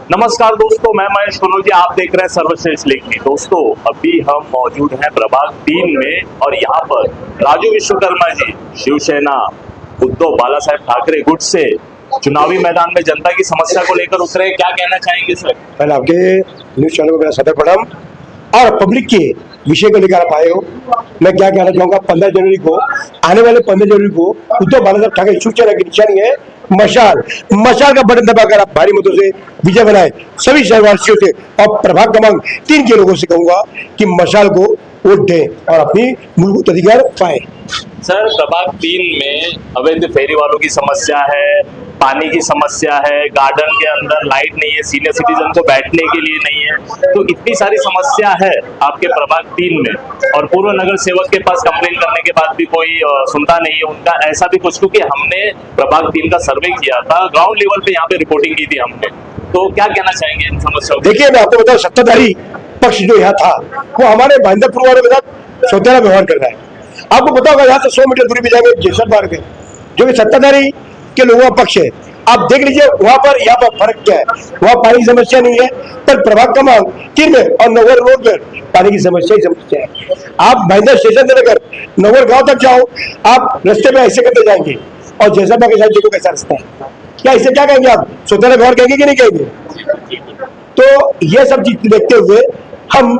नमस्कार दोस्तों, मैं महेश कनौजिया, आप देख रहे हैं सर्वश्रेष्ठ लेखनी। दोस्तों, अभी हम मौजूद हैं प्रभाग 3 में और यहाँ पर राजू विश्वकर्मा जी शिवसेना उद्धव बाला साहेब ठाकरे गुट से चुनावी मैदान में जनता की समस्या को लेकर उतरे। क्या कहना चाहेंगे सर? पहले आपके न्यूज चैनल को मेरा सदर प्रणाम और पब्लिक के विषय को लेकर आप आए हो। मैं क्या कहना चाहूंगा, 15 जनवरी को, आने वाले 15 जनवरी को उद्धव बाला साहब ठाकरे शिवसेना की निशानी है मशाल। मशाल का बटन दबाकर आप भारी मतों से विजय बनाए सभी शहरवासियों से, और प्रभाग क्रमांक 3 के लोगों से कहूंगा कि मशाल को वोट दें और अपनी मूलभूत अधिकार पाए। सर, प्रभाग 3 में अवैध फेरी वालों की समस्या है, पानी की समस्या है, गार्डन के अंदर लाइट नहीं है, सीनियर सिटीजन को बैठने के लिए नहीं है, तो इतनी सारी समस्या है आपके प्रभाग 3 में, और पूर्व नगर सेवक के पास कंप्लेन करने के बाद भी कोई सुनता नहीं है उनका, ऐसा भी कुछ। क्योंकि हमने प्रभाग 3 का सर्वे किया था, ग्राउंड लेवल पे यहाँ पे रिपोर्टिंग की थी हमने, तो क्या कहना चाहेंगे इन समस्याओं? देखिए, मैं आपको बताऊं, सत्ताधारी पक्ष जो यहाँ था वो हमारे भाईंदरपुर वालों के साथ सौतेला व्यवहार कर रहा है। आपको पता होगा, यहाँ से 100 मीटर दूरी पे जाएंगे जेसर पार्क है, जो कि सत्ताधारी के लोगों का पक्ष है। आप देख लीजिए वहां पर यहाँ पर फर्क क्या है। वहां पानी की समस्या नहीं है, पर प्रभाग क्रमांक 3 में और नगर रोड पर पानी की समस्या ही समस्या है। आप भाईंदर स्टेशन से लेकर नगर गांव तक जाओ, आप रास्ते में ऐसे करते जाएंगे और जैसा के साथ देखो कैसा रास्ता है। क्या इसे क्या कहेंगे आप, सौतेला व्यवहार कहेंगे कि नहीं कहेंगे? तो ये सब चीज देखते हुए हम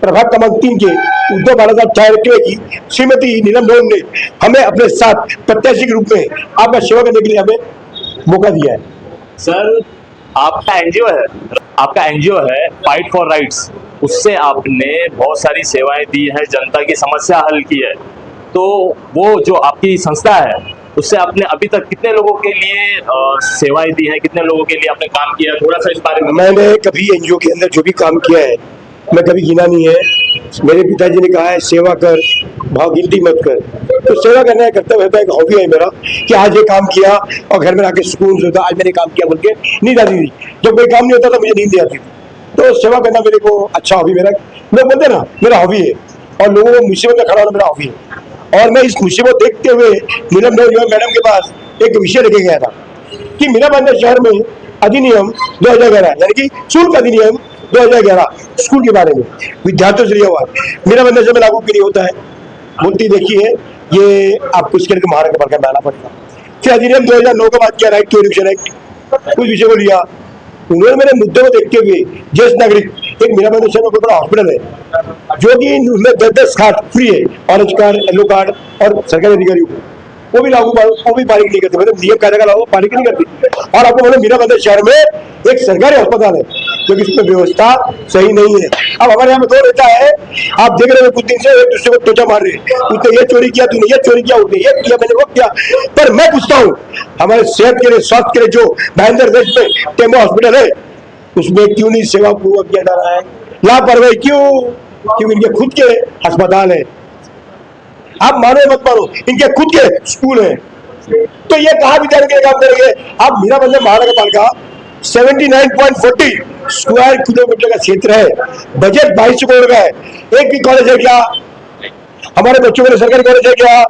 प्रभाग क्रमांक 3 के उद्धव बाला साहब ठाकरे की श्रीमती नीलम नोन ने हमें अपने साथ प्रत्याशी के रूप में आपका सेवा करने के लिए हमें मौका दिया है। सर, आपका एनजीओ है फाइट फॉर राइट्स, उससे आपने बहुत सारी सेवाएं दी है, जनता की समस्या हल की है, तो वो जो आपकी संस्था है उससे आपने अभी तक कितने लोगों के लिए सेवाएं दी हैं, कितने लोगों के लिए आपने काम किया, थोड़ा सा इस बारे में? मैंने कभी एनजीओ के अंदर जो भी काम किया है मैं कभी गिना नहीं है। मेरे पिताजी ने कहा है सेवा कर, भाव गिनती मत कर। तो सेवा करना है, कर्तव्य होता है, एक हॉबी है मेरा कि आज ये काम किया और घर में आके सुकून से होता, आज मैंने काम किया बोल के नींद आती थी। जब कोई काम नहीं होता तो मुझे नींद नहीं आती थी। तो सेवा करना मेरे को अच्छा हॉबी, मेरा लोग बोलते ना मेरा हॉबी है, और लोगों को मुसीबत में खड़ा होना मेरा हॉबी है। और मैं इस मुसीबत देखते हुए नीलम मैडम के पास एक विषय लेके गया था कि मीरा भाईंदर शहर में अधिनियम 2011 यानी कि शुल्क अधिनियम 2011 स्कूल के बारे में विद्यार्थियों से लिया हुआ मेरा बंदा जब लागू क्यों नहीं होता है। बोलती देखिए, ये आपको इसके लिए महाराष्ट्र भर कर लाना पड़ेगा। फिर अधिनियम 2009 का बात किया, राइट टू एजुकेशन एक्ट, उस विषय को लिया। उन्होंने मेरे मुद्दे को देखते हुए ज्येष्ठ नागरिक, एक मीरा भाईंदर शहर में बड़ा हॉस्पिटल है जो कि उनमें 10-10 खाट फ्री है, ऑरेंज कार्ड, येलो कार्ड और सरकारी अधिकारियों को, वो भी पारित नहीं करते, मतलब नियम कायदे का लागू पारित नहीं करते। और आपको बोले मीरा भाईंदर शहर में एक सरकारी अस्पताल है जो कि इसमें व्यवस्था सही नहीं है। अब हमारे यहाँ में दो नेता है, आप देख रहे हो कुछ दिन से एक दूसरे को टोचा मार रहे हैं, उसने ये चोरी किया, तूने ये चोरी किया, उसने ये किया, मैंने वो किया। पर मैं पूछता हूँ, हमारे सेहत के लिए, स्वास्थ्य के लिए जो भाईंदर वेस्ट में टेमो हॉस्पिटल है उसमें क्यों नहीं सेवा पूर्वक किया जा रहा है? लापरवाही क्यों? क्योंकि इनके खुद के अस्पताल है, आप मानो मत मानो, इनके खुद के स्कूल है। तो ये कहाँ विचार के काम करेंगे? आप मीरा भाईंदर महानगर पालिका 79.40 स्क्वायर किलोमीटर का क्षेत्र है, बजट 22 करोड़ का है, एक भी कॉलेज है क्या? हमारे बच्चों के लिए सरकारी कॉलेज है क्या?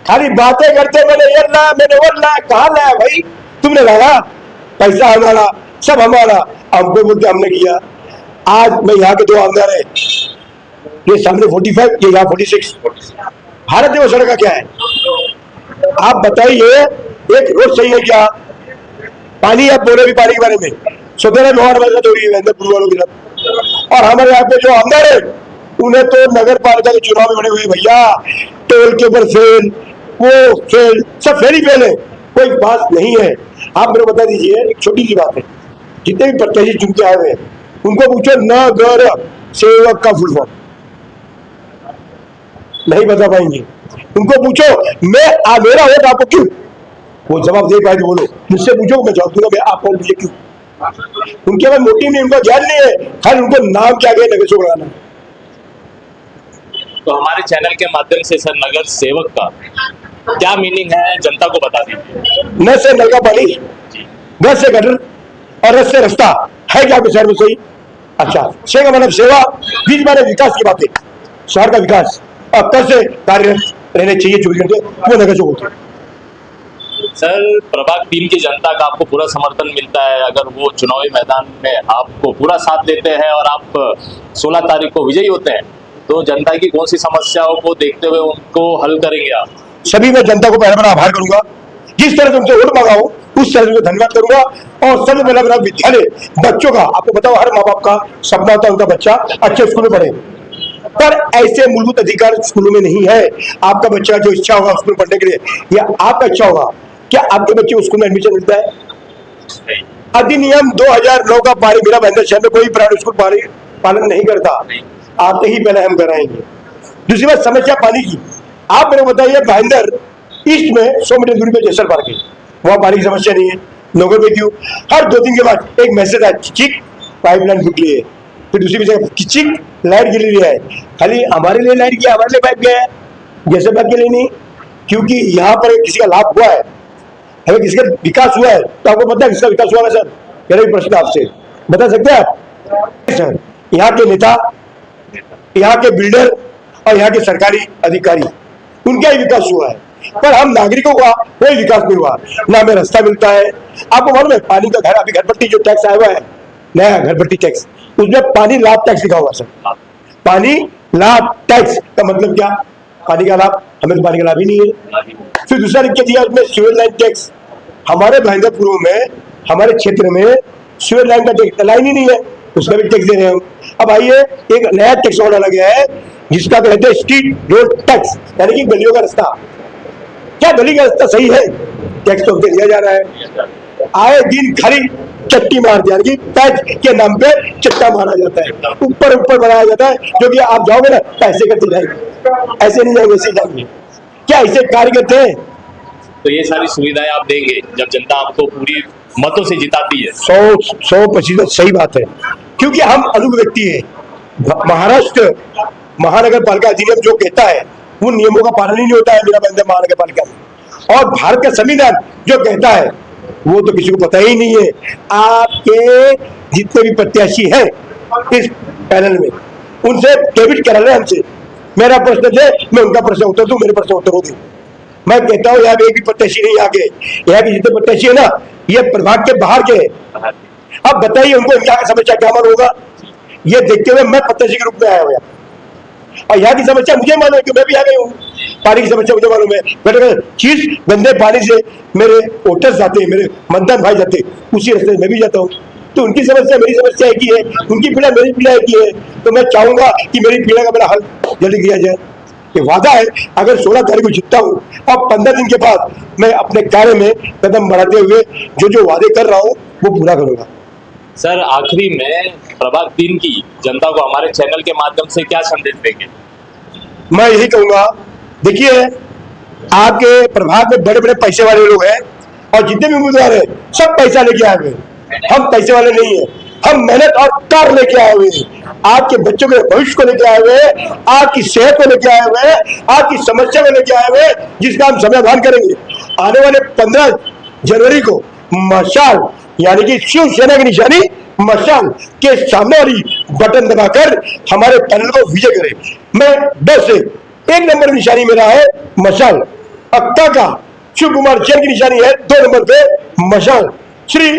खाली बातें करते, मैंने ये ला, मैंने वो ला। कहाँ लाया भाई? तुमने लाया, पैसा हमारा, सब हमारा, हमको बोलते हमने किया। आज मैं यहाँ के 2 आमदार है, ये सामने 45, ये यहाँ 46। भारत देव सड़क का क्या है? आप बताइए, एक रोड सही है क्या? पानी, आप बोले भी पानी के बारे में, सौतेला व्यवहार हमारे साथ हो रही है पूर्व वालों के साथ। और हमारे यहाँ पे जो आमदार है उन्हें तो नगर पालिका के चुनाव में बने हुए भैया, टोल के ऊपर फेल, वो फेल, सब फेल ही फेल है, कोई बात नहीं है। आप मेरे बता दीजिए, एक छोटी सी बात है, जितने भी प्रत्याशी चुन के आए हुए हैं उनको पूछो नगर सेवक का फुल फॉर्म, नहीं बता पाएंगे। उनको पूछो मेरा वोट आपको क्यों, वो जवाब दे पाए तो बोलो। मुझसे पूछो, मैं जवाब दूंगा, मैं आपको मुझे क्यों। उनके पास मोटिव नहीं, उनका ज्ञान नहीं है, खाली उनको नाम क्या गया नगर सेवक बनाना। तो हमारे चैनल के माध्यम से सर, नगर सेवक का क्या मीनिंग है जनता को बता दीजिए। न से नल का पानी, न से गटर और रस से रास्ता है क्या आपके शहर में? सही, अच्छा, से का मतलब सेवा, बीच माने विकास की बातें, शहर का विकास और कैसे कार्यरत रहने चाहिए 24 घंटे, वो नगर सेवक होते हैं। सर, प्रभाग 3 की जनता का आपको पूरा समर्थन मिलता है? अगर वो चुनावी मैदान में आपको पूरा साथ देते हैं और आप 16 तारीख को विजयी होते हैं, तो जनता की कौन सी समस्याओं को देखते हुए उनको हल करेंगे आप? सभी मैं जनता को पहले बड़ा आभार करूंगा, जिस तरह से उनसे वोट मांगा हूं उस तरह से धन्यवाद करूंगा। और सबसे पहला मेरा विद्यालय बच्चों का, आपको बताओ हर माँ बाप का सपना होता है उनका बच्चा अच्छे स्कूल में पढ़े, पर ऐसे मूलभूत अधिकार स्कूलों में नहीं है। आपका बच्चा जो इच्छा होगा स्कूल पढ़ने के लिए, या आपका इच्छा होगा, क्या आपके बच्चे को स्कूल में एडमिशन मिलता है? अधिनियम 2009 का मेरा महेंद्र शहर में कोई प्राइवेट स्कूल पालन नहीं करता, आते ही पहले हम कराएंगे। दूसरी बात, समस्या पानी की, आप मेरे को बताइए महेंद्र ईस्ट में 100 मीटर दूरी पे जैसल पार्क है, वहां पानी की समस्या नहीं है, लोगों में क्यों? हर 2 दिन के बाद एक मैसेज आया, चिक पाइपलाइन फूट गई है, फिर दूसरी जगह चिक लाइट गिर रही है। खाली हमारे लिए लाइट गया, हमारे लिए पाइप गया है, जैसे बात के लिए नहीं, क्योंकि यहाँ पर किसी का लाभ हुआ है, अगर किसी का विकास हुआ है तो आपको पता है किसका विकास हुआ है? सर, मेरा प्रश्न आपसे, बता सकते हैं आप? सर, यहाँ के नेता, यहाँ के बिल्डर और यहाँ के सरकारी अधिकारी, उनका ही विकास हुआ है, पर हम नागरिकों का कोई विकास नहीं हुआ। ना हमें रास्ता मिलता है, आपको मालूम है पानी का घर, अभी घरपट्टी जो टैक्स आया हुआ है, नया घरपट्टी टैक्स, उसमें पानी लाभ टैक्स लिखा हुआ है। सर, पानी लाभ टैक्स का मतलब क्या? पानी का लाभ, हमें तो पानी का लाभ ही नहीं है। फिर दूसरा लिख के दिया उसमें सीवर लाइन टैक्स, हमारे महेंद्रपुर में, हमारे क्षेत्र में सीवर लाइन का टैक्स लाइन ही नहीं है, उसका भी टैक्स दे रहे हैं हम। अब आइए, एक नया टैक्स और डाला गया है जिसका कहते हैं स्ट्रीट रोड टैक्स, यानी कि गलियों का रास्ता। क्या गली का रास्ता सही है? टैक्स तो लिया जा रहा है, आए दिन खाली चट्टी मार दिया, पैच के नाम पे चट्टा मारा जाता है, ऊपर ऊपर बनाया जाता है, जो कि आप जाओगे ना पैसे करते जाएंगे, ऐसे नहीं जाएंगे, ऐसे जाएंगे। क्या ऐसे कार्य करते हैं? तो ये सारी सुविधाएं आप देंगे जब जनता आपको पूरी मतों से जिताती है? 100% सही बात है, क्योंकि हम अनुभव व्यक्ति है। महाराष्ट्र महानगर पालिका अधिनियम जो कहता है उन नियमों का पालन ही नहीं होता है मेरा बंदर महानगर पालिका में, और भारत का संविधान जो कहता है वो तो किसी को पता ही नहीं है। आपके जितने भी प्रत्याशी हैं इस पैनल में, उनसे डेबिट करा रहे हमसे, मेरा प्रश्न थे, मैं उनका प्रश्न उत्तर दूं, मेरे प्रश्न उत्तर दूं। मैं कहता हूँ यहाँ एक भी प्रत्याशी नहीं, आगे यहाँ के जितने प्रत्याशी है ना, ये प्रभाग के बाहर के। अब बताइए उनको इनका समस्या क्या मालूम होगा? ये देखते हुए मैं प्रत्याशी के रूप में आया हुआ, और यहाँ की समस्या मुझे मालूम है कि मैं भी आ गई हूँ। पानी की समस्या मुझे मालूम है, बेटे चीज गंदे पानी से मेरे वोटर्स जाते हैं, मेरे मतदान भाई जाते हैं, उसी रास्ते में मैं भी जाता हूँ, तो उनकी समस्या मेरी समस्या एक ही है, उनकी पीड़ा मेरी पीड़ा एक ही है। तो मैं चाहूंगा कि मेरी पीड़ा का मेरा हल जल्दी किया जाए। ये वादा है, अगर 16 तारीख को जीतता हूँ और 15 दिन के बाद मैं अपने कार्य में कदम बढ़ाते हुए जो वादे कर रहा हूँ वो पूरा करूंगा। सर, आखिरी में प्रभाग 3 की जनता को हमारे चैनल के माध्यम से क्या संदेश देंगे? मैं यही कहूंगा, देखिए आपके प्रभाग में बड़े बड़े पैसे वाले लोग हैं, और जितने भी उम्मीदवार हैं सब पैसा लेके आए हुए, हम पैसे वाले नहीं है, हम मेहनत और कार लेके आए हुए हैं, आपके बच्चों के भविष्य को लेके आए हुए हैं, आपकी सेहत को लेके आए हुए हैं, आपकी समस्या को लेके आए हुए हैं, जिसका हम समाधान करेंगे। आने वाले 15 जनवरी को मशाल, यानी कि शिवसेना की निशानी मशाल के सामने वाली बटन दबाकर हमारे पैनल को विजय करें। मैं बस 1 नंबर निशानी मेरा है मशाल, अक्का का शिव कुमार जैन की निशानी है 2 नंबर पे मशाल, श्री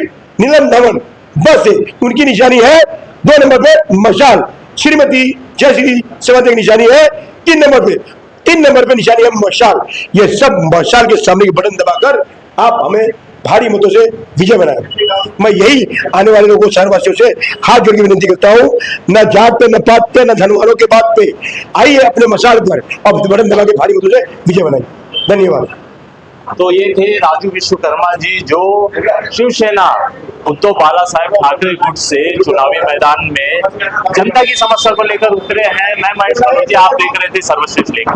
नीलम धवन बस उनकी निशानी है 2 नंबर पे मशाल, श्रीमती जयश्री सेवंत की निशानी है 3 नंबर पे, 3 नंबर पे निशानी है मशाल। ये सब मशाल के सामने की बटन दबाकर आप हमें भारी मतों से विजय बनाए। मैं यही आने वाले लोगों को, शहरवासियों से हाथ जोड़ के विनती करता हूँ, न जात पे, न पात पे, न धन वालों के बात पे, आइए अपने मशाल पर और बटन दबा के भारी मतों से विजय बनाइए। धन्यवाद। तो ये थे राजू विश्वकर्मा जी, जो शिवसेना उद्धव बाला साहेब ठाकरे गुट से चुनावी मैदान में जनता की समस्या को लेकर उतरे हैं। मैं महेश, आप देख रहे थे सर्वश्रेष्ठ लेख।